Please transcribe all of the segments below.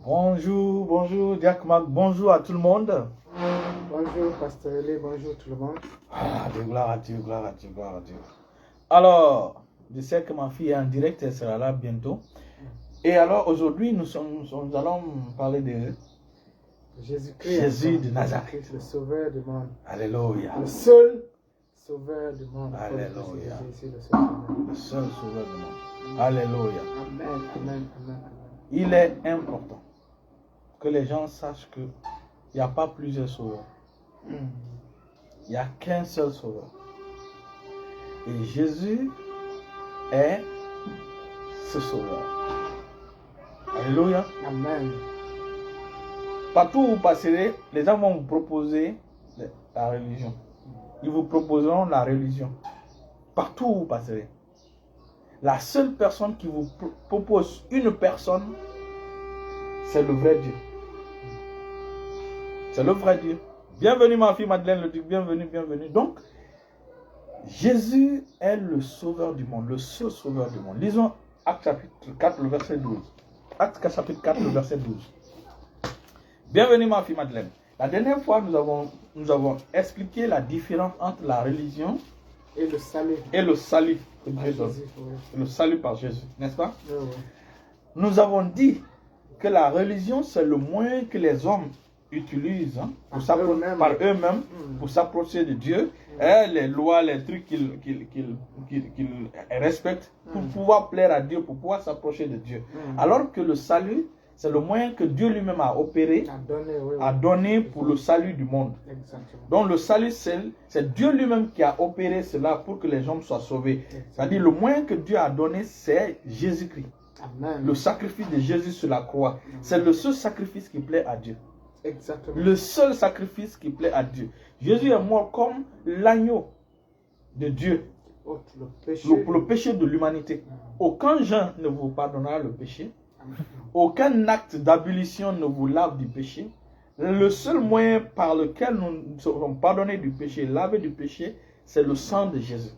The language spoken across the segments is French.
Bonjour, bonjour, Jack Mark, bonjour à tout le monde. Bonjour, Pasteur Elé, bonjour tout le monde. Dieu, gloire à Dieu, gloire à Dieu, gloire à Dieu. Alors, je sais que ma fille est en direct, elle sera là bientôt. Et alors, aujourd'hui, nous allons parler de Jésus-Christ. Jésus de Nazareth. Le sauveur du monde. Alléluia. Le seul sauveur du monde. Alléluia. Le seul sauveur du monde. Alléluia. Amen, amen, amen. Il est important que les gens sachent qu'il n'y a pas plusieurs sauveurs. Il n'y a qu'un seul sauveur. Et Jésus est ce sauveur. Alléluia. Amen. Partout où vous passerez, les gens vont vous proposer la religion. Ils vous proposeront la religion. Partout où vous passerez. La seule personne qui vous propose une personne, c'est le vrai Dieu. C'est le vrai Dieu. Bienvenue ma fille Madeleine, le Duc, bienvenue, bienvenue. Donc, Jésus est le sauveur du monde, le seul sauveur du monde. Lisons Actes chapitre 4, le verset 12. Actes chapitre 4, le verset 12. Bienvenue ma fille Madeleine. La dernière fois, nous avons expliqué la différence entre la religion et le salut. Et le salut que Dieu donne. Le salut par Jésus, n'est-ce pas? Oui. Nous avons dit que la religion, c'est le moyen que les hommes utilisent par eux-mêmes pour s'approcher de Dieu. Et les lois, les trucs qu'ils respectent pour pouvoir plaire à Dieu, pour pouvoir s'approcher de Dieu. Alors que le salut, c'est le moyen que Dieu lui-même a opéré, a donné pour le salut du monde. Exactement. Donc le salut, c'est Dieu lui-même qui a opéré cela pour que les hommes soient sauvés. C'est-à-dire le moyen que Dieu a donné, c'est Jésus-Christ. Amen. Le sacrifice de Jésus sur la croix. C'est le seul sacrifice qui plaît à Dieu. Exactement. Le seul sacrifice qui plaît à Dieu. Jésus est mort comme l'agneau de Dieu pour le péché de l'humanité. Aucun jeune ne vous pardonnera le péché. Aucun acte d'abolition ne vous lave du péché. Le seul moyen par lequel nous serons pardonnés du péché, lavés du péché, c'est le sang de Jésus.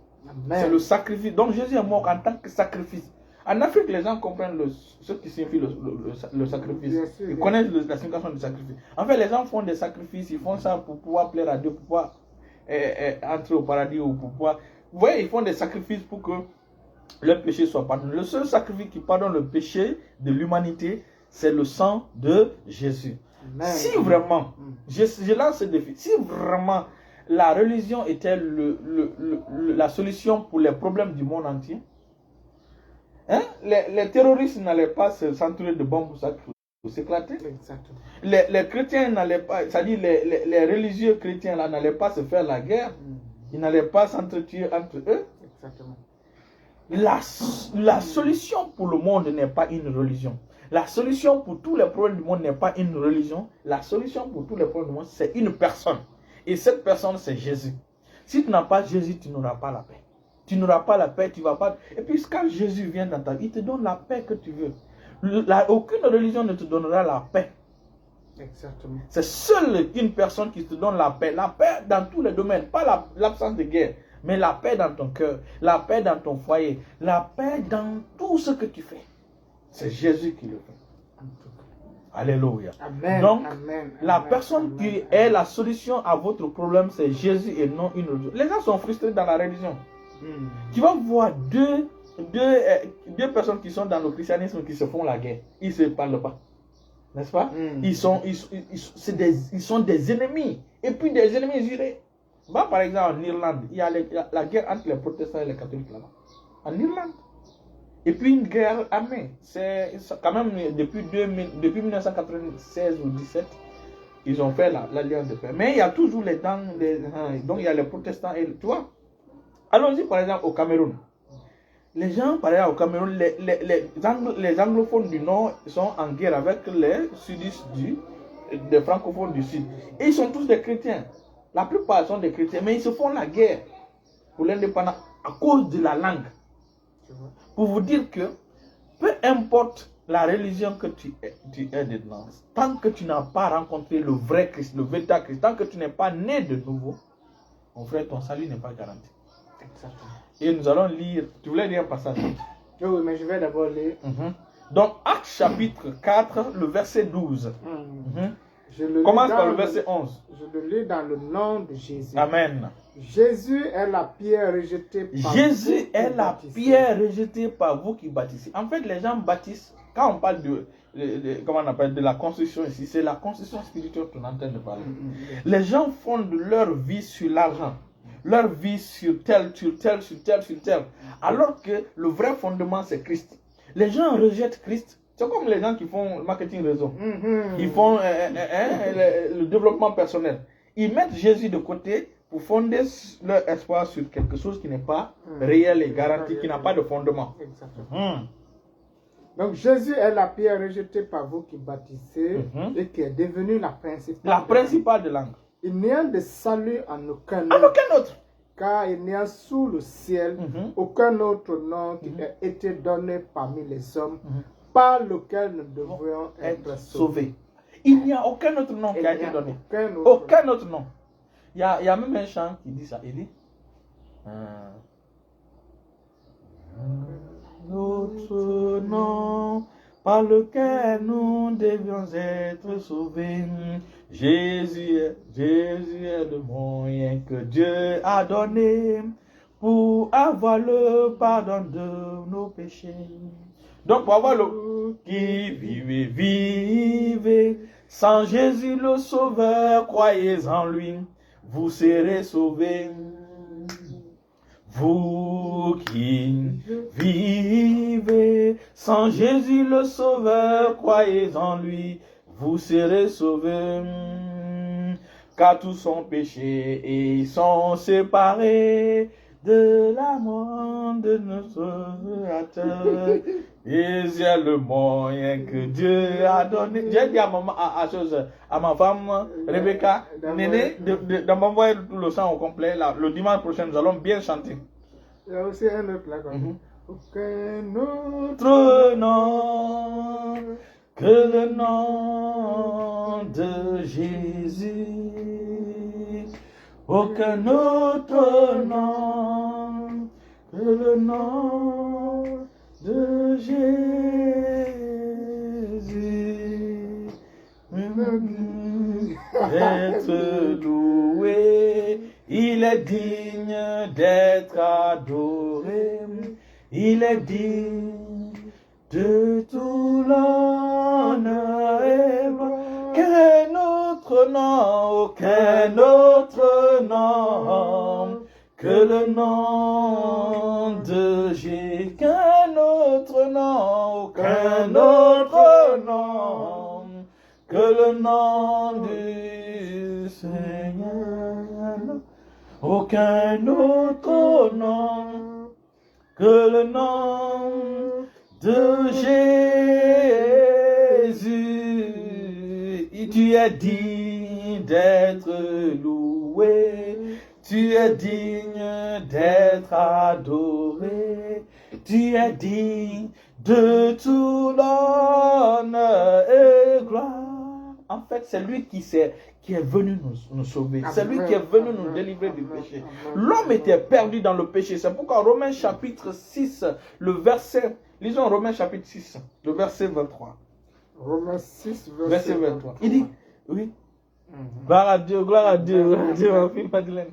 C'est le sacrifice. Donc Jésus est mort en tant que sacrifice. En Afrique, les gens comprennent ce qui signifie le sacrifice. Ils connaissent la signification du sacrifice. En fait, les gens font des sacrifices, ils font ça pour pouvoir plaire à Dieu, pour pouvoir entrer au paradis ou pour pouvoir... Vous voyez, ils font des sacrifices pour que le péché soit pardonné. Le seul sacrifice qui pardonne le péché de l'humanité, c'est le sang de Jésus. Amen. Si vraiment, je lance ce défi, si vraiment la religion était la solution pour les problèmes du monde entier, hein, les terroristes n'allaient pas s'entourer de bombes pour s'éclater. Exactement. Les chrétiens n'allaient pas, c'est-à-dire les religieux chrétiens là n'allaient pas se faire la guerre. Ils n'allaient pas s'entretuer entre eux. Exactement. La solution pour le monde n'est pas une religion. La solution pour tous les problèmes du monde n'est pas une religion. La solution pour tous les problèmes du monde, c'est une personne. Et cette personne, c'est Jésus. Si tu n'as pas Jésus, tu n'auras pas la paix. Tu n'auras pas la paix, tu vas pas... Et puis quand Jésus vient dans ta vie, il te donne la paix que tu veux. Aucune religion ne te donnera la paix. Exactement. C'est seule une personne qui te donne la paix. La paix dans tous les domaines, pas l'absence de guerre. Mais la paix dans ton cœur, la paix dans ton foyer, la paix dans tout ce que tu fais. C'est Jésus qui le fait. Alléluia. Amen. Donc, la personne qui est la solution à votre problème, c'est Jésus et non une religion. Les gens sont frustrés dans la religion. Tu vas voir deux personnes qui sont dans le christianisme qui se font la guerre. Ils ne se parlent pas. N'est-ce pas? Ils sont des ennemis. Et puis des ennemis jurés. Bah, par exemple, en Irlande, il y a la guerre entre les protestants et les catholiques là-bas. En Irlande. Et puis une guerre armée. C'est quand même depuis 1996 ou 17, ils ont fait l'alliance de paix. Mais il y a toujours donc il y a les protestants et tu vois. Allons-y par exemple au Cameroun. Les gens, par exemple au Cameroun, les anglophones du Nord sont en guerre avec les sudistes des francophones du Sud. Et ils sont tous des chrétiens. La plupart sont des chrétiens, mais ils se font la guerre pour l'indépendance à cause de la langue. Pour vous dire que peu importe la religion que tu es dedans, tant que tu n'as pas rencontré le vrai Christ, le véritable Christ, tant que tu n'es pas né de nouveau, mon frère, ton salut n'est pas garanti. Exactement. Et nous allons lire, tu voulais lire un passage? Oui, mais je vais d'abord lire Donc, Actes chapitre 4, le verset 12. Je le Commence lis par dans le verset 11. Je le lis dans le nom de Jésus. Amen. Jésus est la pierre rejetée par Jésus vous qui est la bâtissez. pierre rejetée par vous qui bâtissez. En fait, les gens bâtissent. Quand on parle comment on appelle, de la construction ici, c'est la construction spirituelle qu'on est en train de parler. Les gens fondent leur vie sur l'argent, leur vie sur tel. Alors que le vrai fondement, c'est Christ. Les gens rejettent Christ. C'est comme les gens qui font le marketing réseau. Ils font le développement personnel. Ils mettent Jésus de côté pour fonder leur espoir sur quelque chose qui n'est pas réel et garanti, qui n'a pas de fondement. Exactement. Donc Jésus est la pierre rejetée par vous qui bâtissez et qui est devenue la principale. La principale de langue. Il n'y a de salut en aucun En autre. aucun autre. Car il n'y a sous le ciel aucun autre nom qui ait été donné parmi les hommes par lequel nous devrions être sauvés. Il n'y a aucun autre nom qui a été donné. Aucun autre nom. Il y a même un chant qui dit ça. Il dit notre nom par lequel nous devions être sauvés. Jésus est le moyen que Dieu a donné pour avoir le pardon de nos péchés. Donc pour avoir le qui vivez, sans Jésus le Sauveur, croyez en lui, vous serez sauvés. Vous qui vivez, sans Jésus le Sauveur, croyez en lui, vous serez sauvés. Car tous sont péchés et sont séparés de l'amour de notre Créateur. Jésus est le moyen que Dieu a donné. J'ai dit à ma femme, Rebecca, Néné, de m'envoyer tout le chant au complet. Le dimanche prochain, nous allons bien chanter. Il y a aussi un autre là. Aucun autre nom que le nom de Jésus. Aucun autre nom que le nom de Jésus. Être loué, il est digne d'être adoré, il est digne de tout l'honneur et aucun autre nom que le nom de Jésus, aucun autre nom que le nom du Seigneur, aucun autre nom que le nom de Jésus. Et tu es digne d'être loué, tu es digne d'être adoré, tu es digne de tout l'honneur et gloire. En fait, c'est lui qui est venu nous sauver. C'est lui qui est venu nous délivrer du péché. L'homme était perdu dans le péché. C'est pourquoi Romains chapitre 6, le verset, lisons Romains chapitre 6, le verset 23. Romains 6, verset 23. Il dit, oui. Gloire à Dieu, ma fille Madeleine.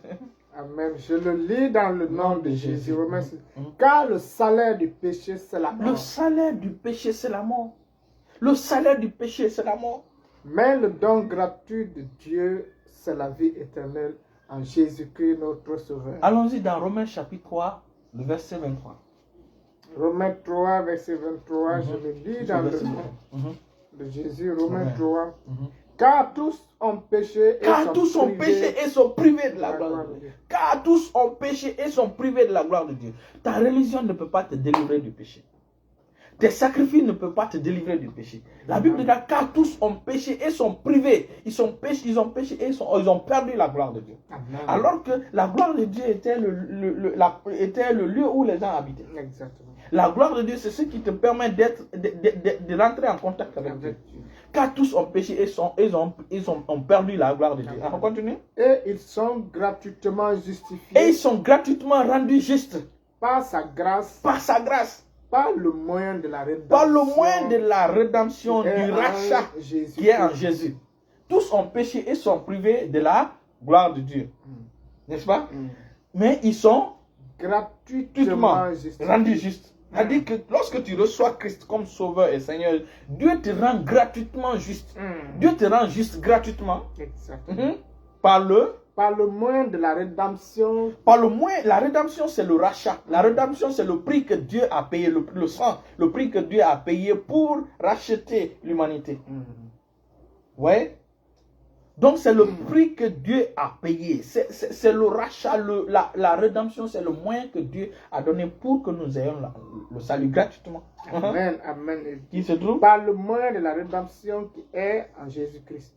Amen. Je le lis dans le nom de Jésus. Romains 6. Car le salaire du péché, c'est la mort. Le salaire du péché, c'est la mort. Le salaire du péché, c'est la mort. Mais le don gratuit de Dieu, c'est la vie éternelle en Jésus-Christ, notre Sauveur. Allons-y dans Romains chapitre 3, le verset 23. Romains 3, verset 23, je le lis dans le nom de Jésus. Romains 3. Car tous ont péché et sont privés de la gloire de Dieu. Car tous ont péché et sont privés de la gloire de Dieu. Ta religion ne peut pas te délivrer du péché. Tes sacrifices ne peuvent pas te délivrer du péché. La Bible dit car tous ont péché et sont privés. Ils ont péché et ils ont perdu la gloire de Dieu. Amen. Alors que la gloire de Dieu était le lieu où les gens habitaient. Exactement. La gloire de Dieu, c'est ce qui te permet de rentrer en contact avec Dieu. Car tous ont péché et ils ont perdu la gloire de Dieu. On continue. Et ils sont gratuitement justifiés. Et ils sont gratuitement rendus justes. Par sa grâce. Par sa grâce. par le moyen de la rédemption, par le moyen de la rédemption, du rachat qui est en Jésus. Tous ont péché et sont privés de la gloire de Dieu. N'est-ce pas? Mais ils sont gratuitement rendus justes. C'est-à-dire que lorsque tu reçois Christ comme Sauveur et Seigneur, Dieu te rend gratuitement juste. Dieu te rend juste gratuitement. Exactement. Par le moyen de la rédemption. Par le moyen, la rédemption c'est le rachat. La rédemption c'est le prix que Dieu a payé, le sang, le prix que Dieu a payé pour racheter l'humanité. Ouais. Donc c'est le prix que Dieu a payé. C'est le rachat, la rédemption, c'est le moyen que Dieu a donné pour que nous ayons le salut gratuitement. Amen, amen. Qui se trouve par le moyen de la rédemption qui est en Jésus-Christ.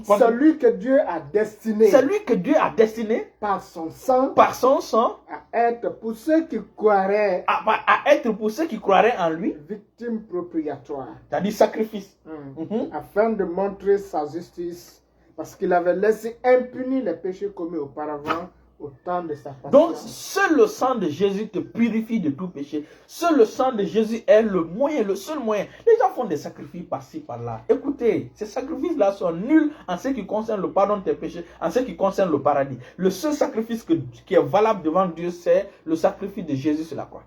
Celui que Dieu a destiné. Celui que Dieu a destiné par son sang. Par son sang. À être pour ceux qui croiraient. À être pour ceux qui croiraient en lui. Victime propriatoire. C'est-à-dire sacrifice. Afin de montrer sa justice. Parce qu'il avait laissé impunis les péchés commis auparavant au temps de sa passion. Donc, seul le sang de Jésus te purifie de tout péché. Seul le sang de Jésus est le moyen, le seul moyen. Les gens font des sacrifices par-ci, par-là. Écoutez, ces sacrifices-là sont nuls en ce qui concerne le pardon de tes péchés, en ce qui concerne le paradis. Le seul sacrifice qui est valable devant Dieu, c'est le sacrifice de Jésus sur la croix.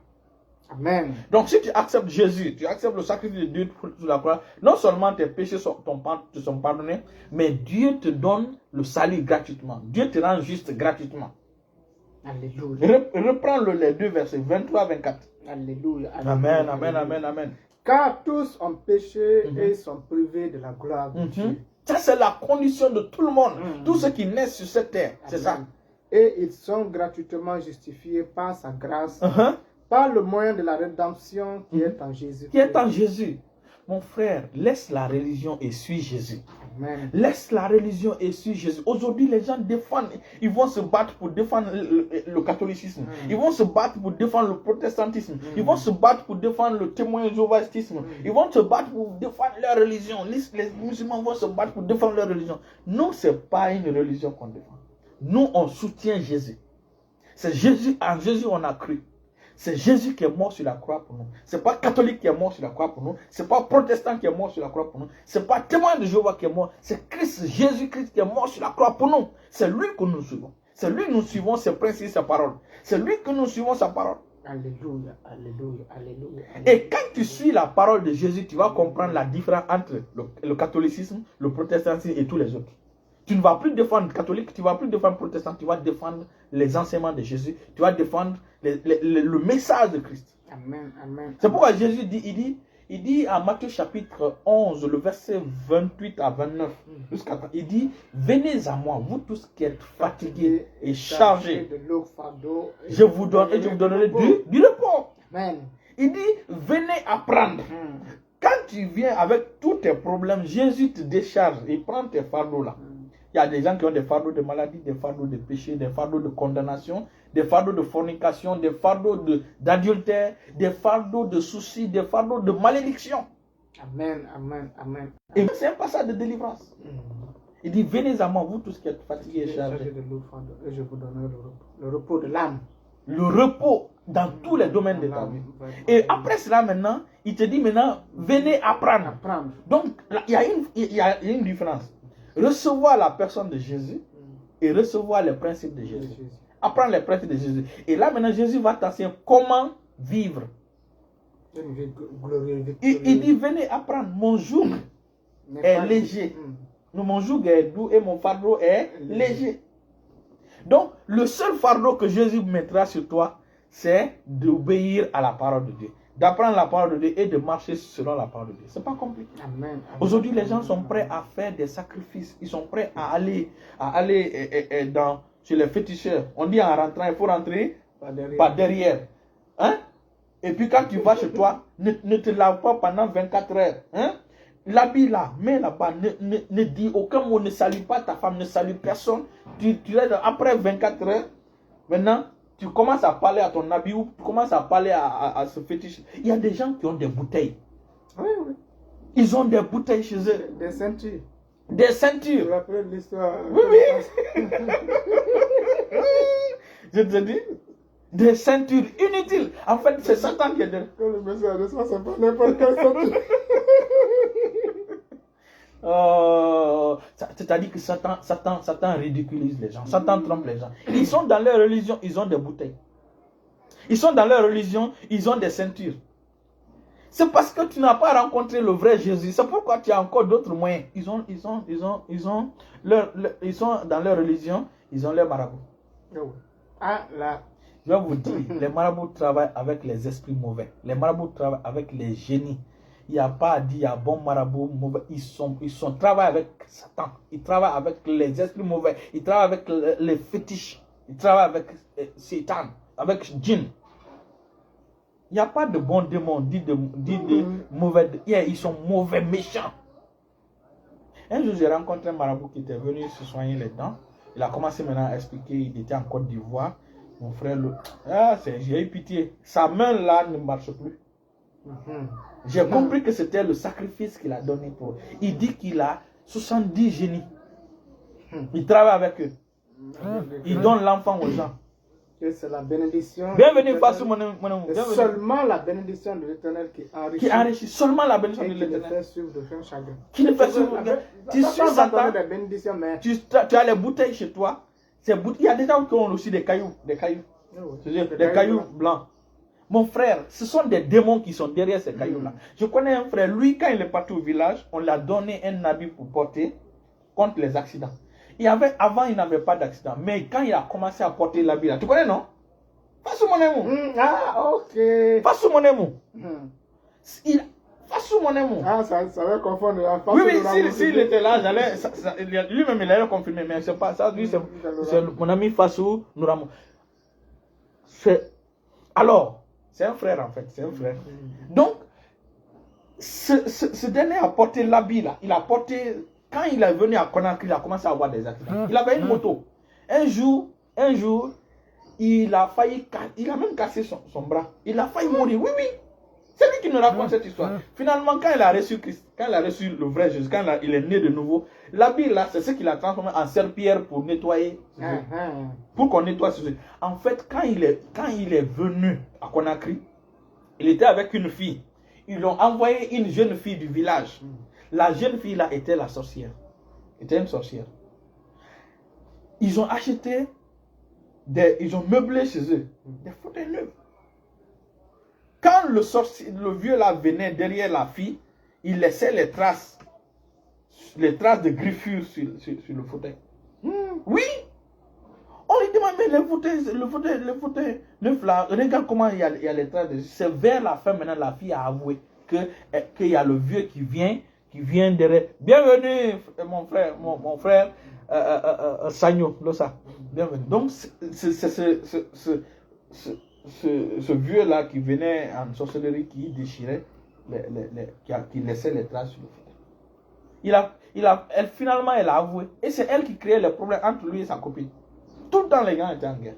Amen. Donc si tu acceptes Jésus, tu acceptes le sacrifice de Dieu sur la croix, non seulement tes péchés te sont pardonnés, mais Dieu te donne le salut gratuitement. Dieu te rend juste gratuitement. Alléluia. Reprends les 2 versets 23-24. Alléluia. Amen, amen, amen, amen. Car tous ont péché et sont privés de la gloire de Dieu. Ça c'est la condition de tout le monde. Tous ceux qui naissent sur cette terre, c'est ça. Et ils sont gratuitement justifiés par sa grâce. Par le moyen de la rédemption qui est en Jésus. Qui est en Jésus. Mon frère, laisse la religion et suis Jésus. Amen. Laisse la religion et suis Jésus. Aujourd'hui, les gens défendent, ils vont se battre pour défendre le catholicisme. Ils vont se battre pour défendre le protestantisme. Ils vont se battre pour défendre le témoin jéhovahiste. Ils vont se battre pour défendre leur religion. Les musulmans vont se battre pour défendre leur religion. Nous, ce n'est pas une religion qu'on défend. Nous, on soutient Jésus. C'est Jésus, en Jésus, on a cru. C'est Jésus qui est mort sur la croix pour nous. Ce n'est pas catholique qui est mort sur la croix pour nous. Ce n'est pas protestant qui est mort sur la croix pour nous. Ce n'est pas témoin de Jéhovah qui est mort. C'est Christ, Jésus-Christ qui est mort sur la croix pour nous. C'est lui que nous suivons. C'est lui que nous suivons ses principes, sa parole. C'est lui que nous suivons sa parole. Alléluia, alléluia, alléluia. Et quand tu suis la parole de Jésus, tu vas comprendre la différence entre le catholicisme, le protestantisme et tous les autres. Tu ne vas plus défendre le catholique, tu ne vas plus défendre le protestant, tu vas défendre les enseignements de Jésus, tu vas défendre le message de Christ. Amen, amen. C'est pourquoi Jésus dit, il dit à Matthieu chapitre 11, le verset 28 à 29, jusqu'à 30, il dit, venez à moi, vous tous qui êtes fatigués et chargés, je vous donne et je vous donnerai du repos. Amen. Il dit, venez apprendre. Quand tu viens avec tous tes problèmes, Jésus te décharge, il prend tes fardeaux là. Il y a des gens qui ont des fardeaux de maladie, des fardeaux de péché, des fardeaux de condamnation, des fardeaux de fornication, des fardeaux d'adultère, des fardeaux de soucis, des fardeaux de malédiction. Amen, amen, amen. Et c'est un passage de délivrance. Il dit, venez à moi, vous tous qui êtes fatigués et chargés. Et je vous donnerai le repos de l'âme. Le repos dans tous les domaines de ta vie. Et après cela maintenant, il te dit maintenant, venez apprendre. Donc, il y a une différence. Recevoir la personne de Jésus et recevoir les principes de Jésus. Apprendre les principes de Jésus. Et là maintenant, Jésus va t'enseigner comment vivre. Il dit, venez apprendre. Mon joug est léger. Mon joug est doux et mon fardeau est léger. Donc, le seul fardeau que Jésus mettra sur toi, c'est d'obéir à la parole de Dieu. D'apprendre la parole de Dieu et de marcher selon la parole de Dieu. Ce n'est pas compliqué. Amen. Aujourd'hui, les gens sont prêts à faire des sacrifices. Ils sont prêts à aller chez les féticheurs. On dit en rentrant, il faut rentrer par derrière. Hein? Et puis quand tu vas chez toi, ne te lave pas pendant 24 heures. Hein? L'habit là, mets là-bas, ne dis aucun mot, ne salue pas ta femme, ne salue personne. Après 24 heures, maintenant, tu commences à parler à ton habit ou tu commences à parler à ce fétiche. Il y a des gens qui ont des bouteilles. Oui. Ils ont des bouteilles chez eux. Des ceintures. Des ceintures. Tu rappelles l'histoire. Oui. Je te dis, Des ceintures inutiles. En fait, c'est Satan qui est derrière. Quand le message de ça, c'est pas n'importe quelle ceinture. C'est-à-dire que Satan ridiculise les gens. Satan trompe les gens. Ils sont dans leur religion, ils ont des bouteilles. Ils sont dans leur religion, ils ont des ceintures. C'est parce que tu n'as pas rencontré le vrai Jésus. C'est pourquoi tu as encore d'autres moyens. Ils sont dans leur religion, ils ont leur marabout. Ah là. Je vais vous dire, les marabouts travaillent avec les esprits mauvais. Les marabouts travaillent avec les génies. Il n'y a pas à dire, il y a bon marabout, mauvais. Ils travaillent avec Satan. Ils travaillent avec les esprits mauvais. Ils travaillent avec les fétiches. Ils travaillent avec Satan, avec djinn. Il n'y a pas de bons démons, dit de mauvais. Ils sont mauvais, méchants. Un jour, j'ai rencontré un marabout qui était venu se soigner les dents. Il a commencé maintenant à expliquer, il était en Côte d'Ivoire. Mon frère, j'ai eu pitié. Sa main là ne marche plus. J'ai compris que c'était le sacrifice qu'il a donné pour eux. Il dit qu'il a 70 génies. Il travaille avec eux. Il donne l'enfant aux gens. Et c'est la bénédiction. Bienvenue face mon c'est seulement la bénédiction de l'Éternel qui enrichit. Qui enrichit. Seulement la bénédiction de l'Éternel. Qui ne fait suivre de fin chagrin. Qui ne fait suivre. Tu suis Satan. Tu as les bouteilles chez toi. Il y a des gens qui ont aussi des cailloux. Des cailloux blancs. Mon frère, ce sont des démons qui sont derrière ces cailloux-là. Je connais un frère, lui, quand il est parti au village, on lui a donné un habit pour porter contre les accidents. Avant, il n'avait pas d'accident. Mais quand il a commencé à porter l'habit là, tu connais, non? Face mon amour. Ah, ok. Face mon amour. Face mon amour. Ah, ça va confondre. Oui, s'il était là, lui-même, il allait confirmer. Mais c'est pas ça. Lui, c'est mon ami Fassou Nouramo. Alors, c'est un frère en fait. C'est un frère. Donc, ce dernier a porté l'habit là. Il a porté. Quand il est venu à Conakry, il a commencé à avoir des accidents. Il avait une moto. Un jour, il a même cassé son bras. Il a failli mourir. Oui. C'est lui qui nous raconte cette histoire. Finalement, quand il a reçu Christ, quand il a reçu le vrai Jésus, quand il est né de nouveau, l'habit là, c'est ce qu'il a transformé en serpillère pour nettoyer. Pour qu'on nettoie ce. En fait, quand il est venu à Conakry, il était avec une fille. Ils l'ont envoyé une jeune fille du village. La jeune fille là était la sorcière. Était une sorcière. Ils ont acheté ils ont meublé chez eux des fauteuils neufs. Quand le vieux là venait derrière la fille, il laissait les traces de griffures sur le fauteuil. Oui. On lui demande, mais le fauteuil neuf là, regarde comment il y a les traces. C'est vers la fin maintenant, la fille a avoué qu'il y a le vieux qui vient derrière. Bienvenue, mon frère Sagno, Losa. Bienvenue. Donc, c'est ce vieux-là qui venait en sorcellerie, qui déchirait, qui laissait les traces sur le fauteuil. Finalement, elle a avoué. Et c'est elle qui créait les problèmes entre lui et sa copine. Tout le temps, les gens étaient en guerre.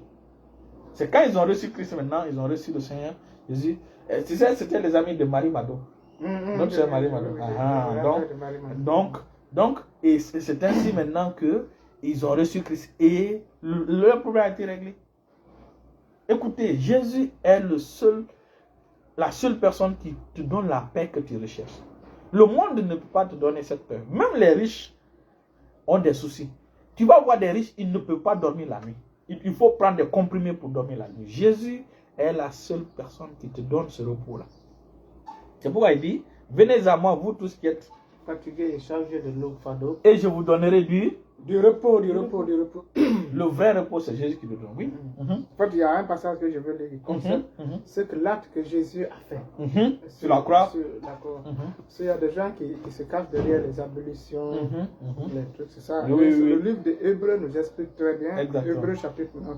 C'est quand ils ont reçu Christ maintenant, ils ont reçu le Seigneur Jésus. Tu sais, c'était les amis de Marie Mado. Notre sœur Marie Mado. Donc, et c'est ainsi maintenant qu'ils ont reçu Christ. Et leur problème a été réglé. Écoutez, Jésus est la seule personne qui te donne la paix que tu recherches. Le monde ne peut pas te donner cette paix. Même les riches ont des soucis. Tu vas voir des riches, ils ne peuvent pas dormir la nuit. Il faut prendre des comprimés pour dormir la nuit. Jésus est la seule personne qui te donne ce repos-là. C'est pourquoi il dit, venez à moi, vous tous qui êtes fatigués et chargés de lourds fardeaux, et je vous donnerai du repos. Le vrai repos, c'est Jésus qui le donne, oui. En fait, il y a un passage que je veux lire qui concerne ce que l'acte que Jésus a fait. Sur la croix. Parce qu'il y a des gens qui se cachent derrière les ablutions, les trucs, c'est ça. Oui. Le livre des Hébreux nous explique très bien. Hébreux chapitre 9.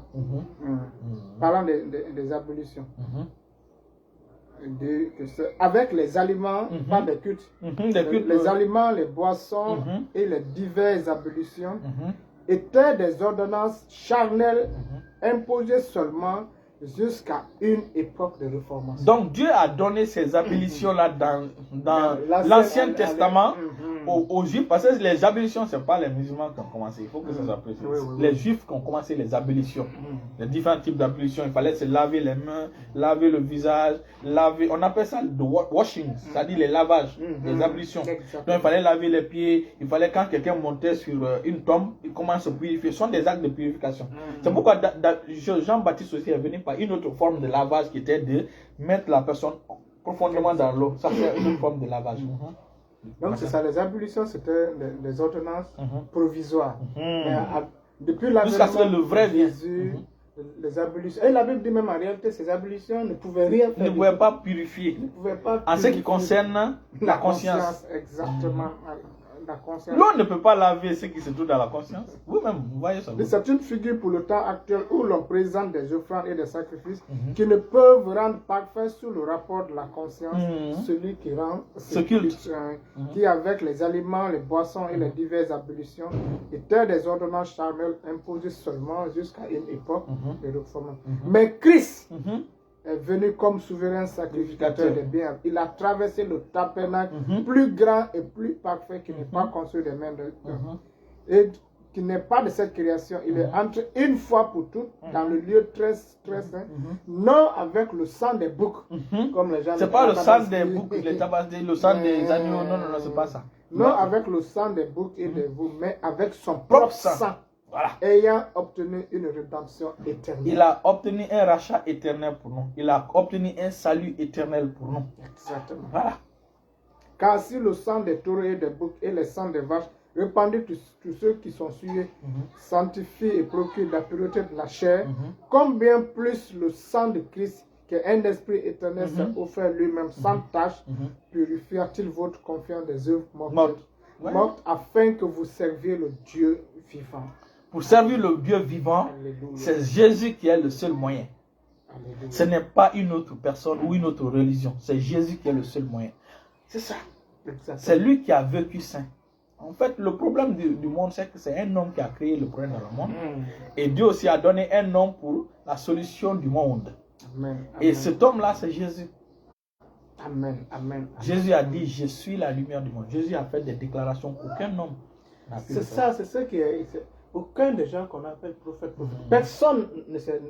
Parlant des ablutions. Avec les aliments, pas des cultes. Les aliments, les boissons et les diverses ablutions étaient des ordonnances charnelles imposées seulement jusqu'à une époque de réformation. Donc Dieu a donné ces ablutions-là dans l'Ancien Testament aux Juifs, parce que les ablutions, ce n'est pas les musulmans qui ont commencé. Il faut que ça soit précis. Les Juifs qui ont commencé les ablutions. Les différents types d'ablutions. Il fallait se laver les mains, laver le visage, laver. On appelle ça le washing, c'est-à-dire les lavages, les ablutions. Donc il fallait laver les pieds. Il fallait, quand quelqu'un montait sur une tombe, il commence à se purifier. Ce sont des actes de purification. C'est pourquoi Jean-Baptiste aussi est venu par une autre forme de lavage qui était de mettre la personne profondément dans l'eau. Ça, c'est une forme de lavage. Donc, c'est ça, les ablutions, c'était des ordonnances provisoires. Mais depuis l'avènement le vrai de Jésus, les ablutions. Et la Bible dit même en réalité, ces ablutions ne pouvaient rien faire. Ne pouvaient pas purifier. En ce qui concerne la conscience. Exactement. La conscience. L'eau ne peut pas laver ce qui se trouve dans la conscience. Vous-même, vous voyez ça. C'est une figure pour le temps actuel où l'on présente des offrandes et des sacrifices qui ne peuvent rendre parfait sous le rapport de la conscience celui qui rend ce culte, qui avec les aliments, les boissons et les diverses ablutions étaient des ordonnances charnelles imposées seulement jusqu'à une époque de réforme. Mais Christ est venu comme souverain sacrificateur des biens. Il a traversé le tabernacle plus grand et plus parfait qui n'est pas construit des mains de et qui n'est pas de cette création. Il est entré une fois pour toutes dans le lieu très saint, non avec le sang des boucs, comme les gens. C'est pas le sang des boucs, les tabacs, le sang des agneaux. Non, c'est pas ça. Non avec le sang des boucs et des veaux, mais avec son propre sang. Voilà. Ayant obtenu une rédemption éternelle. Il a obtenu un rachat éternel pour nous. Il a obtenu un salut éternel pour nous. Exactement. Voilà. Car si le sang des taureaux et des boucs et le sang des vaches, répandus tous ceux qui sont sués, sanctifient et procurent la pureté de la chair, combien plus le sang de Christ, qui est un esprit éternel, s'est offert lui-même sans tache, purifiera-t-il votre confiance des œuvres mortes, afin que vous serviez le Dieu vivant. Pour servir le Dieu vivant, c'est Jésus qui est le seul moyen. Alléluia. Ce n'est pas une autre personne ou une autre religion. C'est Jésus qui est le seul moyen. C'est ça. C'est lui qui a vécu saint. En fait, le problème du monde, c'est que c'est un homme qui a créé le problème dans le monde. Et Dieu aussi a donné un homme pour la solution du monde. Amen. Et cet homme-là, c'est Jésus. Amen. Jésus a dit, je suis la lumière du monde. Jésus a fait des déclarations qu'aucun homme n'a pu faire. C'est ça qui est... Aucun des gens qu'on appelle prophète. Personne ne s'est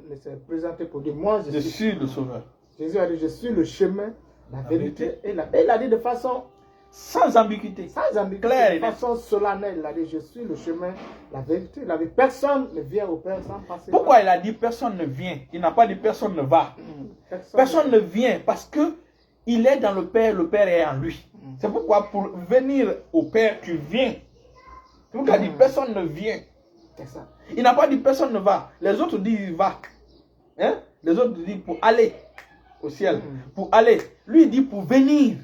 présenté pour dire, moi je suis le sauveur. Jésus a dit, je suis le chemin, la vérité et la... Et il a dit de façon... Sans ambiguïté. Claire, de façon solennelle, il a dit, je suis le chemin, la vérité. Il a dit, personne ne vient au Père sans passer. Pourquoi il a dit, personne ne vient? Il n'a pas dit, personne ne va. Personne ne vient parce que il est dans le Père est en lui. C'est pourquoi pour venir au Père, tu viens. C'est pourquoi il a dit, personne ne vient. Ça. Il n'a pas dit personne ne va. Les autres disent va. Hein? Les autres disent pour aller au ciel. Pour aller. Lui il dit pour venir.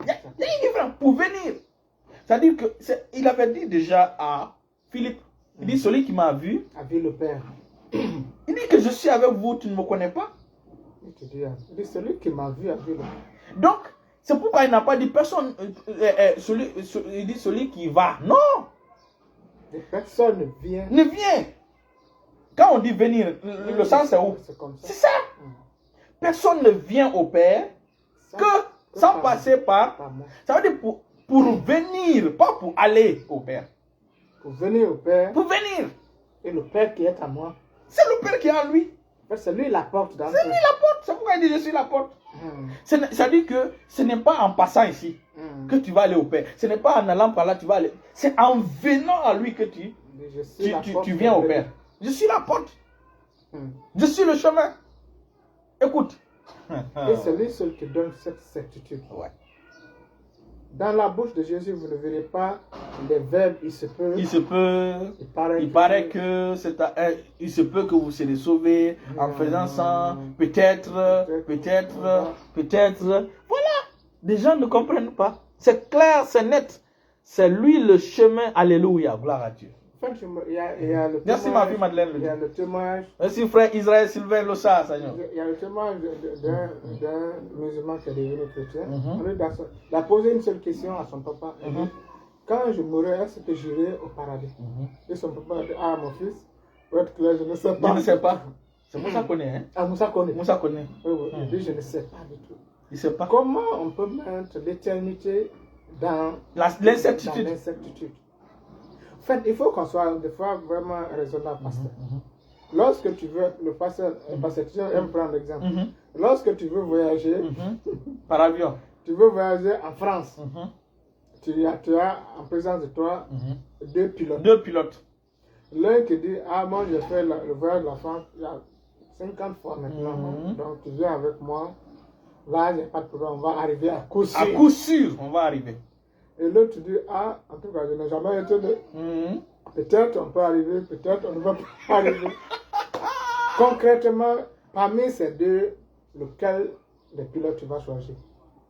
Il y a une différence. Pour venir. C'est-à-dire qu'il avait dit déjà à Philippe. Il dit celui qui m'a vu a vu le Père. Il dit que je suis avec vous, tu ne me connais pas. Il dit celui qui m'a vu a vu le Père. Donc, c'est pourquoi il n'a pas dit personne. Il dit celui qui va. Non. Personne ne vient. Ne vient. Quand on dit venir, le sens c'est où? C'est ça. Personne ne vient au Père sans passer par moi. Ça veut dire pour venir, pas pour aller au Père. Pour venir au Père. Pour venir. Et le Père qui est à moi. C'est le Père qui est en lui. C'est lui la porte. C'est lui la porte. C'est pourquoi il dit je suis la porte. Ça veut dire que ce n'est pas en passant ici que tu vas aller au Père. Ce n'est pas en allant par là que tu vas aller. C'est en venant à lui que tu viens au Père. Je suis la porte. Je suis le chemin. Écoute. Et c'est lui seul qui donne cette certitude. Ouais. Dans la bouche de Jésus, vous ne verrez pas les verbes il se peut. Il se peut. Il paraît que il se peut que vous serez sauvés en faisant ça. Peut-être. Voilà. Les gens ne comprennent pas. C'est clair, c'est net. C'est lui le chemin. Alléluia. Gloire à Dieu. Merci ma fille Madeleine. Il y a le témoignage. Merci frère Israël Sylvain Lossa, Seigneur. Il y a le témoignage d'un musulman qui est devenu chrétien. Il a posé une seule question à son papa. Il dit, quand je mourrai, est-ce que j'irai au paradis? Et son papa a dit, ah mon fils, pour être clair, je ne sais pas. Je ne sais pas. C'est Moussa connaît, hein? Ah, Moussa connaît. Moussa connaît. Oui. Il dit, je ne sais pas du tout. Il ne sait pas. Comment on peut mettre l'éternité dans l'incertitude. En fait, il faut qu'on soit des fois vraiment raisonnable, pasteur. Lorsque tu veux, le pasteur aime prendre l'exemple. Lorsque tu veux voyager, par avion, tu veux voyager en France, tu as en présence de toi deux pilotes. L'un qui dit, ah moi j'ai fait le voyage de la France il y a 50 fois maintenant, donc tu viens avec moi, là il n'y a pas de problème, on va arriver à coup sûr. À coup sûr, on va arriver. Et l'autre dit, ah en tout cas je n'ai jamais été de... Peut-être on peut arriver, peut-être on ne va pas arriver. Concrètement, parmi ces deux, lequel des pilotes tu vas choisir?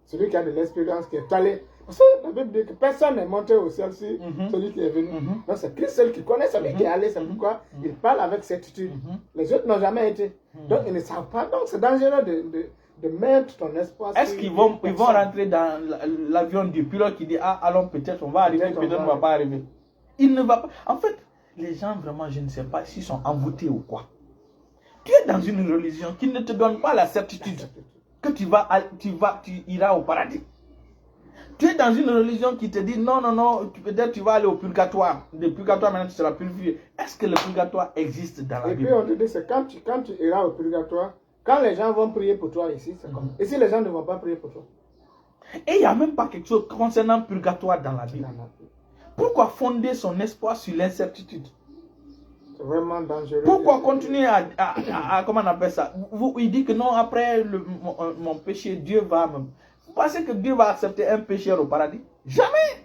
Celui qui a de l'expérience, qui est allé. Parce que la Bible dit que personne n'est monté au ciel si celui qui est venu. Donc c'est Christ seul qui connaît celui qui est allé. C'est pourquoi il parle avec certitude. Les autres n'ont jamais été. Donc ils ne savent pas. Donc c'est dangereux de mettre ton espoir. Est-ce qu'ils vont rentrer dans l'avion du pilote qui dit, ah allons peut-être on va arriver, peut-être on ne va pas arriver. Il ne va pas. En fait, les gens vraiment, je ne sais pas s'ils sont envoûtés ou quoi. Tu es dans une religion qui ne te donne pas la certitude que tu iras au paradis. Tu es dans une religion qui te dit non, peut-être tu vas aller au purgatoire. Le purgatoire maintenant tu seras purifié. Est-ce que le purgatoire existe dans la Bible? Et puis on te dit, c'est quand tu iras au purgatoire, quand les gens vont prier pour toi ici, c'est comme. Et si les gens ne vont pas prier pour toi? Et il n'y a même pas quelque chose concernant le purgatoire dans la Bible. Pourquoi fonder son espoir sur l'incertitude? C'est vraiment dangereux. Pourquoi continuer à comment on appelle ça? Il dit que non, après mon péché, Dieu va me... Vous pensez que Dieu va accepter un pécheur au paradis? Jamais!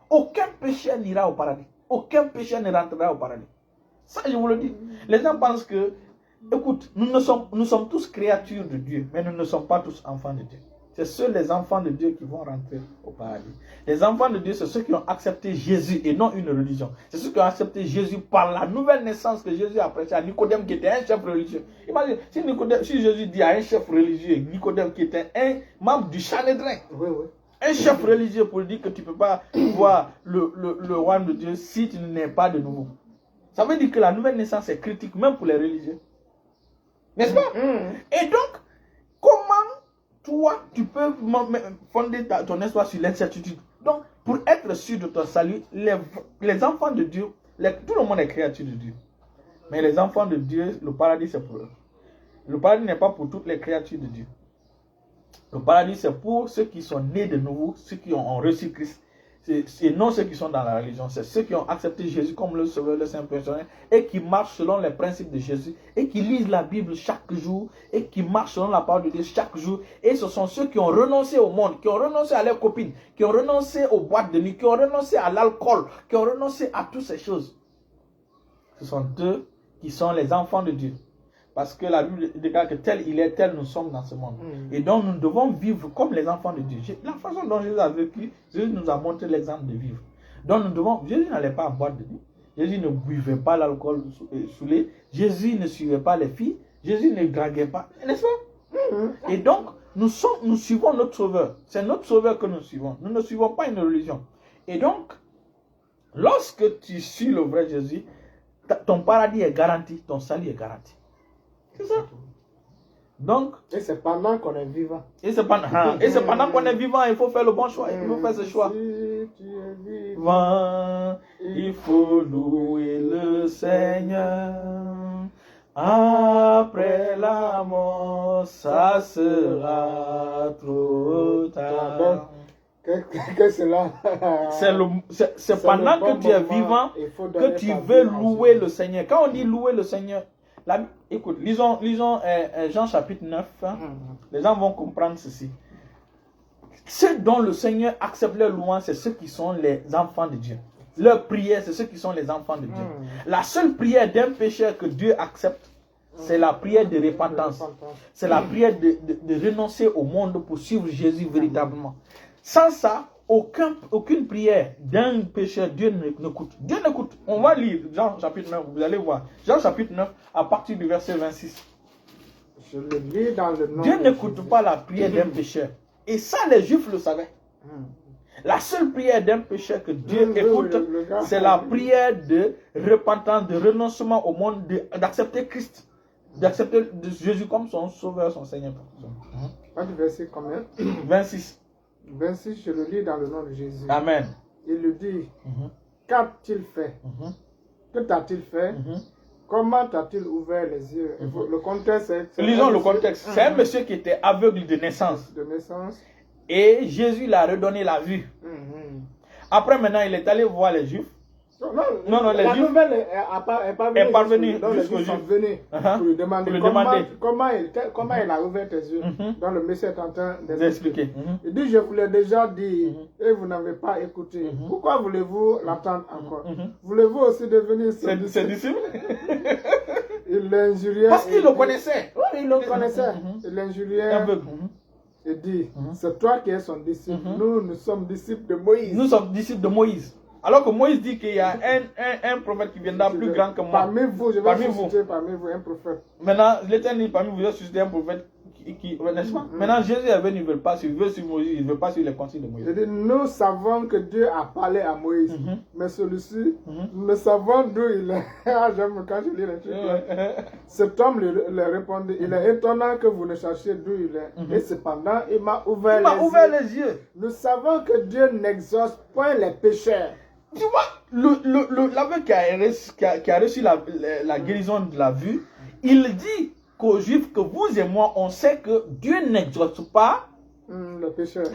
Aucun pécheur n'ira au paradis. Aucun pécheur ne rentrera au paradis. Ça, je vous le dis. Les gens pensent que, écoute, nous sommes tous créatures de Dieu, mais nous ne sommes pas tous enfants de Dieu. C'est seuls les enfants de Dieu qui vont rentrer au paradis. Les enfants de Dieu, c'est ceux qui ont accepté Jésus et non une religion. C'est ceux qui ont accepté Jésus par la nouvelle naissance que Jésus a prêché à Nicodème qui était un chef religieux. Imagine, si Jésus dit à un chef religieux, Nicodème qui était un membre du Sanhédrin, un chef religieux pour dire que tu ne peux pas voir le royaume de Dieu si tu n'es pas de nouveau. Ça veut dire que la nouvelle naissance est critique même pour les religieux. N'est-ce pas? Et donc, comment toi, tu peux fonder ton espoir sur l'incertitude. Donc, pour être sûr de ton salut, les enfants de Dieu, tout le monde est créature de Dieu. Mais les enfants de Dieu, le paradis, c'est pour eux. Le paradis n'est pas pour toutes les créatures de Dieu. Le paradis, c'est pour ceux qui sont nés de nouveau, ceux qui ont reçu Christ. C'est non ceux qui sont dans la religion, c'est ceux qui ont accepté Jésus comme le Sauveur, le Saint-Pécheur, et qui marchent selon les principes de Jésus, et qui lisent la Bible chaque jour, et qui marchent selon la parole de Dieu chaque jour. Et ce sont ceux qui ont renoncé au monde, qui ont renoncé à leurs copines, qui ont renoncé aux boîtes de nuit, qui ont renoncé à l'alcool, qui ont renoncé à toutes ces choses. Ce sont eux qui sont les enfants de Dieu. Parce que la Bible déclare que tel il est, tel nous sommes dans ce monde. Et donc nous devons vivre comme les enfants de Dieu. La façon dont Jésus a vécu, Jésus nous a montré l'exemple de vivre. Donc nous devons, Jésus n'allait pas en boîte de nuit. Jésus ne buvait pas l'alcool saoulé. Jésus ne suivait pas les filles. Jésus ne draguait pas. N'est-ce pas? Et donc nous suivons notre Sauveur. C'est notre Sauveur que nous suivons. Nous ne suivons pas une religion. Et donc, lorsque tu suis le vrai Jésus, ton paradis est garanti, ton salut est garanti. C'est ça. Donc, et c'est pendant qu'on est vivant. Et c'est pendant qu'on est vivant, il faut faire le bon choix. Il faut faire ce choix. Si tu es vivant, il faut louer le Seigneur. Après la mort, ça sera trop tard. Que cela. C'est pendant que tu es vivant que tu veux louer le Seigneur. Quand on dit louer le Seigneur, écoute, lisons Jean chapitre 9. Les gens vont comprendre ceci. Ceux dont le Seigneur accepte leur louange, c'est ceux qui sont les enfants de Dieu. Leur prière, c'est ceux qui sont les enfants de Dieu. La seule prière d'un pécheur que Dieu accepte, c'est la prière de repentance. C'est la prière de renoncer au monde pour suivre Jésus véritablement. Sans ça, aucune prière d'un pécheur, Dieu n'écoute. Dieu n'écoute. On va lire Jean chapitre 9, vous allez voir. Jean chapitre 9, à partir du verset 26. Je le lis dans le nom. Dieu n'écoute pas la prière d'un pécheur. Et ça, les Juifs le savaient. La seule prière d'un pécheur que Dieu écoute, c'est la prière de repentance, de renoncement au monde, d'accepter Christ, d'accepter Jésus comme son sauveur, son Seigneur. Verset combien? 26. 26, je le lis dans le nom de Jésus. Amen. Il lui dit, qu'a-t-il fait? Que t'a-t-il fait? Comment t'a-t-il ouvert les yeux? Le contexte est... Lisons le contexte. C'est un monsieur qui était aveugle de naissance. De naissance. Et Jésus l'a redonné la vue. Après, maintenant, il est allé voir les Juifs. Non, la nouvelle est parvenue jusqu'aux Juifs. Sont venus pour lui demander comment il a ouvert tes yeux. Donc le monsieur est en train d'expliquer. Il dit, je vous l'ai déjà dit et vous n'avez pas écouté. Pourquoi voulez-vous l'entendre encore? Voulez-vous aussi devenir ses disciples? Il l'injuriait. Parce qu'il le connaissait. Oui, il le connaissait. Il l'injuriait. Il dit, c'est toi qui es son disciple. Nous sommes disciples de Moïse. Nous sommes disciples de Moïse. Alors que Moïse dit qu'il y a un prophète qui viendra plus grand que moi. Parmi vous, je vais susciter parmi vous un prophète. Maintenant, l'Éternel parmi vous, je vais susciter un prophète qui n'est-ce pas? Maintenant, Jésus est venu, il veut pas suivre Moïse, il ne veut pas suivre les consignes de Moïse. Il dit, nous savons que Dieu a parlé à Moïse, mais celui-ci, nous ne savons d'où il est. J'aime quand je lis les trucs. Cet homme lui répondit, il est étonnant que vous ne cherchiez d'où il est. Et cependant, il m'a ouvert les yeux. Nous savons que Dieu n'exauce point les pécheurs. Tu vois, l'aveugle qui a reçu la guérison de la vue, il dit qu'aux Juifs, que vous et moi, on sait que Dieu n'exauce pas les pécheurs.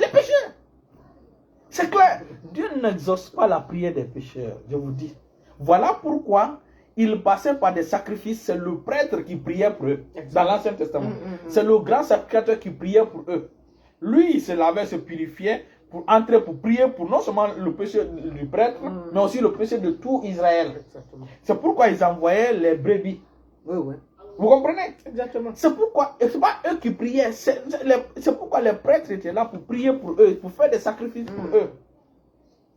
C'est clair. Dieu n'exauce pas la prière des pécheurs, je vous dis. Voilà pourquoi il passait par des sacrifices. C'est le prêtre qui priait pour eux. Dans l'Ancien Testament. C'est le grand sacrificateur qui priait pour eux. Lui, il se lavait, se purifiait pour entrer, pour prier pour non seulement le péché du prêtre, mais aussi le péché de tout Israël. C'est pourquoi ils envoyaient les brebis. Oui. Vous comprenez? Exactement. C'est pourquoi, et c'est pas eux qui priaient, c'est pourquoi les prêtres étaient là pour prier pour eux, pour faire des sacrifices pour eux.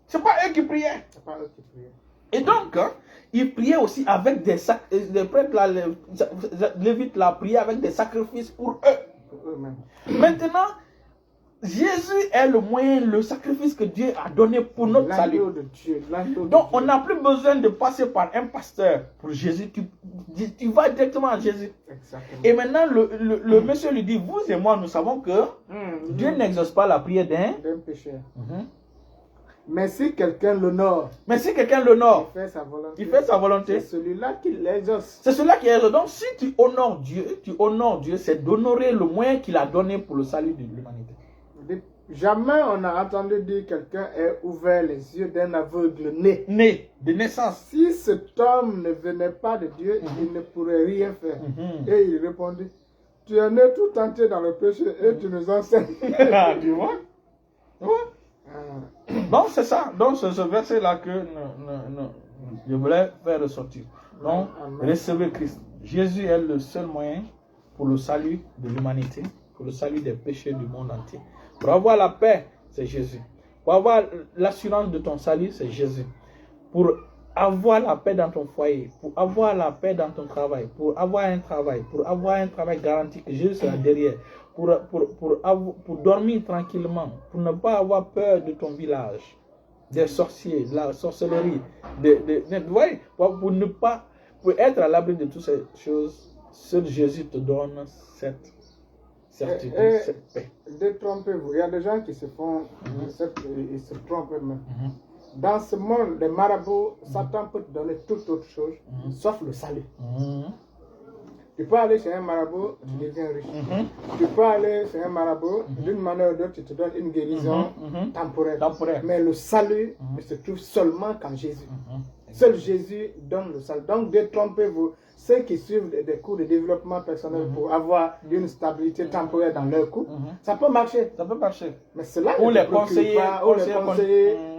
C'est pas eux qui priaient. C'est pas eux qui priaient. Et donc, ils priaient aussi avec des sacrifices, les prêtres là, les lévites là, priaient avec des sacrifices pour eux. Pour eux-mêmes. Maintenant, Jésus est le moyen, le sacrifice que Dieu a donné pour notre salut. Donc, on n'a plus besoin de passer par un pasteur pour Jésus. Tu vas directement à Jésus. Exactement. Et maintenant, le monsieur lui dit, vous et moi, nous savons que Dieu n'exauce pas la prière d'un pécheur. Mais si quelqu'un l'honore, il fait sa volonté. C'est celui-là qui l'exauce. C'est celui-là qui l'exauce. Donc, si tu honores Dieu, c'est d'honorer le moyen qu'il a donné pour le salut de l'humanité. Jamais on n'a entendu dire quelqu'un ait ouvert les yeux d'un aveugle né. Né, de naissance. Si cet homme ne venait pas de Dieu, il ne pourrait rien faire. Et il répondit, tu es né tout entier dans le péché et tu nous enseignes. Tu vois? Donc c'est ça. Donc c'est ce verset-là que je voulais faire ressortir. Donc, recevez Christ. Jésus est le seul moyen pour le salut de l'humanité, pour le salut des péchés du monde entier. Pour avoir la paix, c'est Jésus. Pour avoir l'assurance de ton salut, c'est Jésus. Pour avoir la paix dans ton foyer, pour avoir la paix dans ton travail, pour avoir un travail garanti que Jésus sera derrière, pour dormir tranquillement, pour ne pas avoir peur de ton village, des sorciers, de la sorcellerie, pour être à l'abri de toutes ces choses, seul Jésus te donne cette certitude, cette paix. Détrompez-vous. Il y a des gens qui se font, ils se trompent eux-mêmes. Dans ce monde, les marabouts, Satan peut te donner toute autre chose, sauf le salut. Tu peux aller chez un marabout, tu deviens riche. Tu peux aller chez un marabout, d'une manière ou d'autre, tu te donnes une guérison temporaire. Mais le salut se trouve seulement qu'en Jésus. Seul Jésus donne le salut. Donc, détrompez-vous. Ceux qui suivent des cours de développement personnel pour avoir une stabilité temporaire dans leur couple, ça peut marcher. Ça peut marcher. Mais cela ou les conseillers,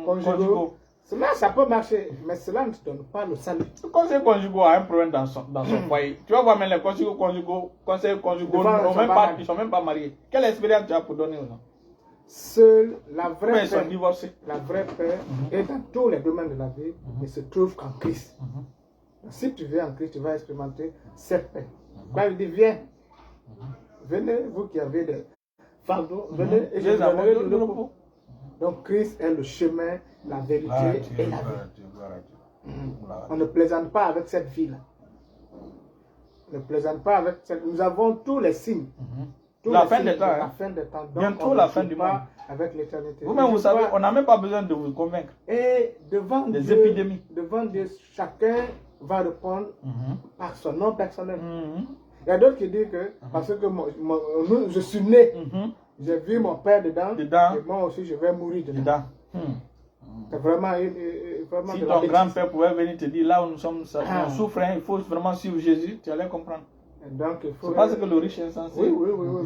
conjugaux. Cela, ça peut marcher, mais cela ne te donne pas le salut. Le conseiller conjugal a un problème dans son foyer. Tu vas voir, mais les conseillers conjugaux ils sont même pas mariés. Quelle expérience tu as pour donner aux gens? Seule la vraie paix est dans tous les domaines de la vie, ne se trouve qu'en Christ. Si tu viens en Christ, tu vas expérimenter cette paix. Quand il dit viens, venez, vous qui avez des fardeaux, venez et je vous donnerai le repos. Donc Christ est le chemin, la vérité et la vie. On ne plaisante pas avec cette vie-là. On ne plaisante pas avec cette... Nous avons tous les signes. La fin des temps. La fin des temps. Donc, bientôt la fin du monde. Avec l'éternité. Vous-même, vous savez, on n'a même pas besoin de vous convaincre. Et devant des Dieu, épidémies. Devant Dieu, chacun va répondre par son nom personnel. Il y a d'autres qui disent que parce que je suis né, j'ai vu mon père dedans, et moi aussi je vais mourir dedans. C'est vraiment, si ton grand-père pouvait venir te dire là où nous sommes, on souffre, il faut vraiment suivre Jésus, tu allais comprendre. Donc il faut. C'est pas ce que le riche est insensé. Oui.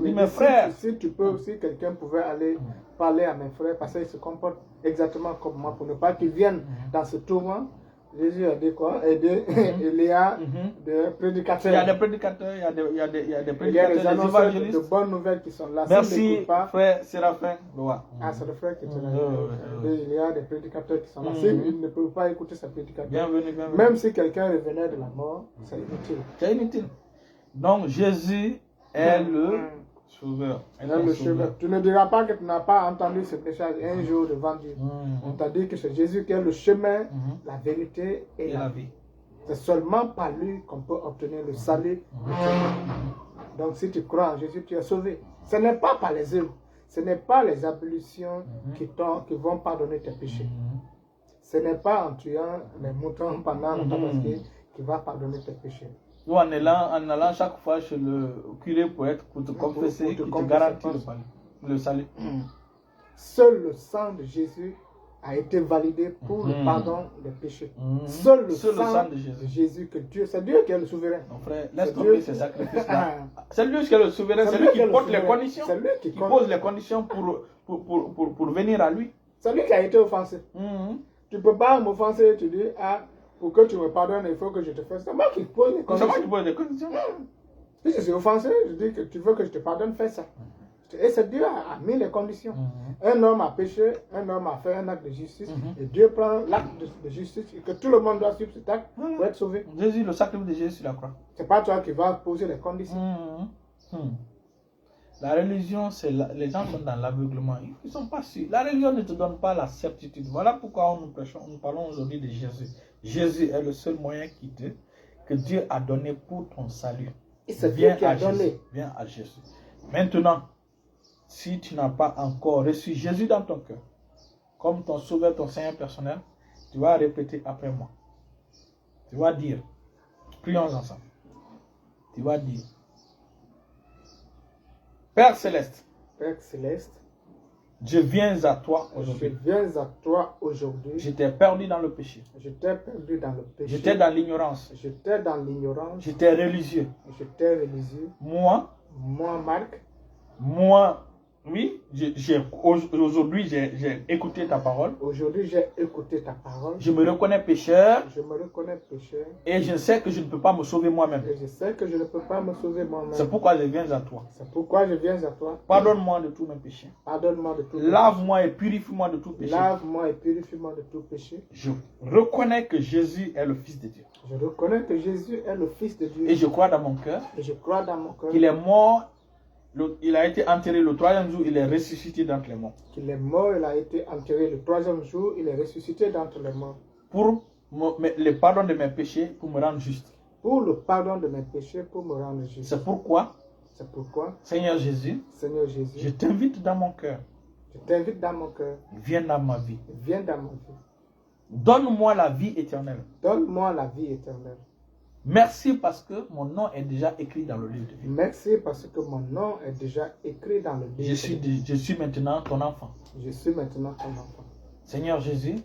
Dis, mes frères. Si tu peux, si quelqu'un pouvait aller parler à mes frères, parce qu'ils se comportent exactement comme moi, pour ne pas qu'ils viennent dans ce tourment. Jésus a dit quoi? Il y a des prédicateurs. Il y a des prédicateurs, il y a des prédicateurs, des évangélistes. De bonnes nouvelles qui sont là. Merci, frère Séraphin. Ah, c'est le frère qui était là. Il y a des prédicateurs qui sont là. S'ils ne peuvent pas écouter ces prédicateurs, bienvenue. Même si quelqu'un revenait de la mort, c'est inutile. C'est inutile. Donc Jésus est le sauveur. Tu ne diras pas que tu n'as pas entendu ce message un jour devant Dieu. On t'a dit que c'est Jésus qui est le chemin, la vérité et la vie. C'est seulement par lui qu'on peut obtenir le salut. Donc si tu crois en Jésus, tu es sauvé. Ce n'est pas par les œuvres. Ce n'est pas les ablutions qui vont pardonner tes péchés. Ce n'est pas en tuant les moutons pendant le tabaski qui va pardonner tes péchés. Ou en allant chaque fois chez le curé pour te confesser, qui te garantit le salut. Seul le sang de Jésus a été validé pour le pardon des péchés. Seul le sang de Jésus, que Dieu, c'est Dieu qui est le souverain. Mon frère, laisse tomber ces sacrifices-là. C'est lui qui est le souverain, c'est lui qui porte les conditions. C'est lui qui pose les conditions pour venir à lui. C'est lui qui a été offensé. Tu ne peux pas m'offenser, tu dis, pour que tu me pardonnes, il faut que je te fasse. C'est moi qui pose les conditions. C'est moi qui pose les conditions. Si je suis offensé, je dis que tu veux que je te pardonne, fais ça. Et c'est Dieu a mis les conditions. Un homme a péché, un homme a fait un acte de justice, et Dieu prend l'acte de justice, et que tout le monde doit suivre cet acte pour être sauvé. Jésus, le sacrifice de Jésus sur la croix. C'est pas toi qui vas poser les conditions. La religion, les gens sont dans l'aveuglement. Ils ne sont pas sûrs. La religion ne te donne pas la certitude. Voilà pourquoi nous parlons aujourd'hui de Jésus. Jésus est le seul moyen que Dieu a donné pour ton salut. Et c'est Dieu qui a donné. Viens à Jésus. Maintenant, si tu n'as pas encore reçu Jésus dans ton cœur, comme ton sauveur, ton Seigneur personnel, tu vas répéter après moi. Tu vas dire, prions ensemble. Tu vas dire, Père Céleste, je viens à toi aujourd'hui. J'étais perdu dans le péché. J'étais dans l'ignorance. J'étais religieux. Moi, Marc. Oui, aujourd'hui j'ai écouté ta parole. Je me reconnais pécheur. Et je sais que je ne peux pas me sauver moi-même. C'est pourquoi je viens à toi. Pardonne-moi de tous mes péchés. Lave-moi et purifie-moi de tout péché. Je reconnais que Jésus est le Fils de Dieu. Et je crois dans mon cœur qu'il est mort. Il a été enterré le 3e jour, il est ressuscité d'entre les morts. Il est mort, il a été enterré le 3e jour, il est ressuscité d'entre les morts. Pour le pardon de mes péchés, pour me rendre juste. C'est pourquoi, Seigneur Jésus, je t'invite dans mon cœur. Viens dans ma vie. Donne-moi la vie éternelle. Merci parce que mon nom est déjà écrit dans le livre de vie. Je suis maintenant ton enfant. Seigneur Jésus,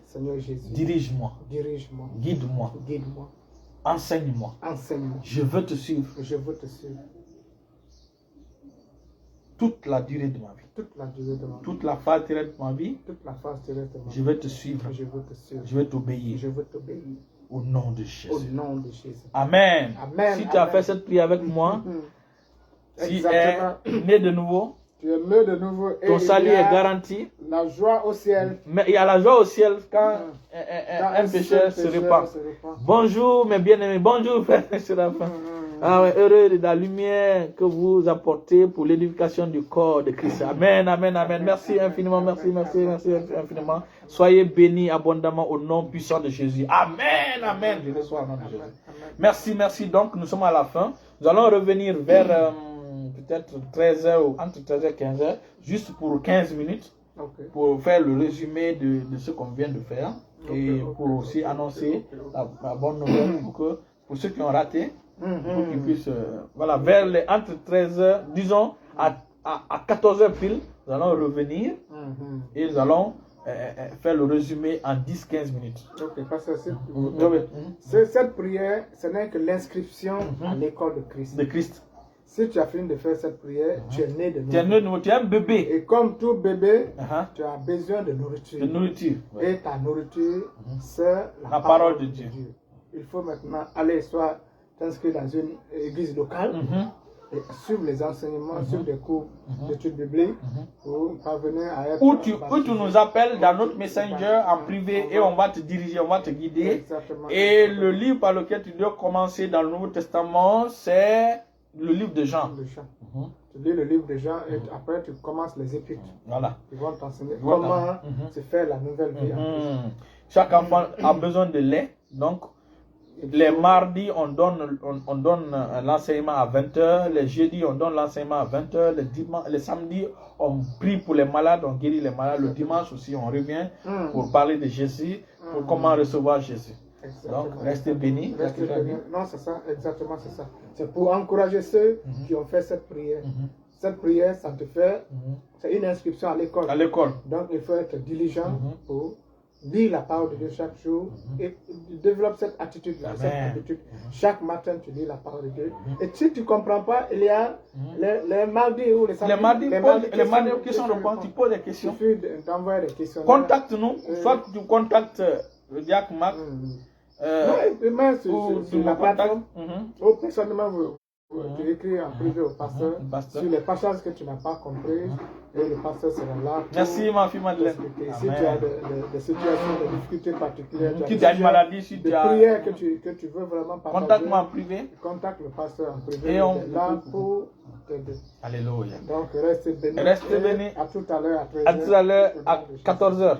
dirige-moi. Guide-moi. Enseigne-moi. Je veux te suivre. Toute la durée de ma vie. Toute la phase terrestre de ma vie. Je veux te suivre. Je veux t'obéir. Au nom de Jésus. Amen. Si tu as fait cette prière avec moi, si tu es né de nouveau, ton salut est garanti. La joie au ciel. Mais il y a la joie au ciel quand un pécheur se répand. Bonjour mes bien-aimés. Bonjour frère Séraphin. Heureux de la lumière que vous apportez pour l'édification du corps de Christ. Amen, amen, amen. Merci infiniment, merci infiniment. Soyez bénis abondamment au nom puissant de Jésus. Amen, amen. Je reçois au nom de Jésus. Merci. Donc, nous sommes à la fin. Nous allons revenir vers peut-être 13h ou entre 13h et 15h, juste pour 15 minutes. pour faire le résumé de ce qu'on vient de faire et pour aussi annoncer la bonne nouvelle pour ceux qui ont raté, pour qu'ils puissent, voilà, entre 13h, disons à 14h pile, nous allons revenir et nous allons faire le résumé en 10-15 minutes. Ok, parce que cette prière, ce n'est que l'inscription à l'école de Christ. De Christ. Si tu as fini de faire cette prière, tu es né de nouveau. Tu es né de nouveau, tu es un bébé. Et comme tout bébé, tu as besoin de nourriture. De nourriture. Et ta nourriture, c'est la parole de Dieu. Il faut maintenant aller soit t'inscrire dans une église locale et suivre les enseignements, suivre des cours d'études bibliques pour parvenir à être... Ou tu nous appelles dans notre messenger en privé et on va te diriger, on va te guider. Exactement. Et le livre par lequel tu dois commencer dans le Nouveau Testament, c'est le livre de Jean. Tu lis le livre de Jean et après tu commences les épîtres. Voilà. Ils vont t'enseigner comment se faire la nouvelle vie en Christ. Chaque enfant a besoin de lait, donc les mardis, on donne l'enseignement à 20h. Les jeudis, on donne l'enseignement à 20h. Les samedis, on prie pour les malades, on guérit les malades. Le dimanche aussi, on revient pour parler de Jésus, pour comment recevoir Jésus. Exactement. Donc, restez bénis. Non, c'est ça, exactement, c'est ça. C'est pour encourager ceux qui ont fait cette prière. Cette prière, ça te fait, c'est une inscription à l'école. À l'école. Donc, il faut être diligent pour lire la parole de Dieu chaque jour et développer cette attitude. Chaque matin, tu lis la parole de Dieu. Et si tu ne comprends pas, il y a les mardis ou les samedis. Les mardis, questions réponses, tu poses des questions. Il suffit d'envoyer des questions. Contacte-nous, soit tu contactes le diacre Marc. Non, sur la plateforme, ou personnellement, tu écris en privé au pasteur sur les passages que tu n'as pas compris et le pasteur sera là. Merci ma fille Madeleine. Si tu as des situations, des difficultés particulières, tu as une maladie, si tu as des prières que tu veux vraiment partager, contacte-moi en privé. Contacte le pasteur en privé. Et on est là pour t'aider. Alléluia. Donc restez bénis. Restez bénis. À tout à l'heure à 14h.